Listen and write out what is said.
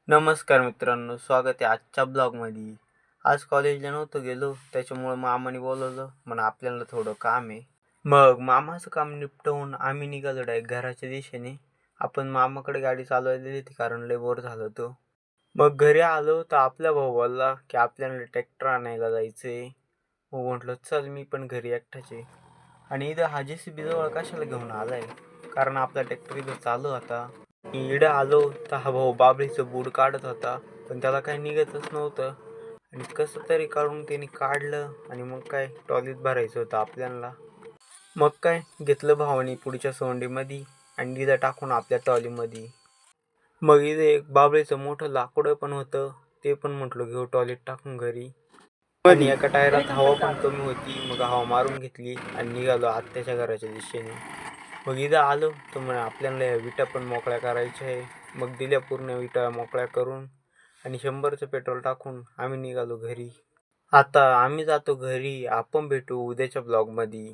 नमस्कार मित्रांनो, स्वागत आहे आजच्या ब्लॉगमध्ये. आज कॉलेजला नव्हतं गेलो, त्याच्यामुळं मामाने बोलवलं. म्हणून आपल्याला थोडं काम आहे. मग मामाचं काम निपटवून आम्ही निघालो डायरेक्ट घराच्या दिशेने. आपण मामाकडे गाडी चालवायला दिली होती कारण लय बोर झालं होतो. मग घरी आलो तर आपला भाऊ बोलला की आपल्याला ट्रॅक्टर आणायला जायचंय. मग म्हटलं चल, मी पण घरी एकटाच आहे. आणि इथं हा JCB जवळ कशाला घेऊन आलाय, कारण आपला ट्रॅक्टर इथं चालू होता. इकडे आलो तर हा भाऊ बाबळीचं बूड काढत होता, पण त्याला काही निघतच नव्हतं. आणि कसं तरी काढून त्याने काढलं आणि मग काय ट्रॉलीत भरायचं होतं आपल्याला. मग काय घेतलं भावानी पुढच्या सोंडीमध्ये आणि दिलं टाकून आपल्या ट्रॉलीमध्ये. मग इथे एक बाबळीचं मोठं लाकडं पण होतं, ते पण म्हटलं घेऊ ट्रॉलीत टाकून घरी. आणि एका टायरात हवा पण कमी होती, मग हवा मारून घेतली आणि निघालो आत्याच्या घराच्या दिशेने. मग इथं आलो तर म्हणे आपल्याला या विटा पण मोकळ्या करायच्या आहे. मग दिल्या पूर्ण विटा मोकळ्या करून आणि 100चं पेट्रोल टाकून आम्ही निघालो घरी. आता आम्ही जातो घरी. आपण भेटू उद्याच्या ब्लॉगमध्ये.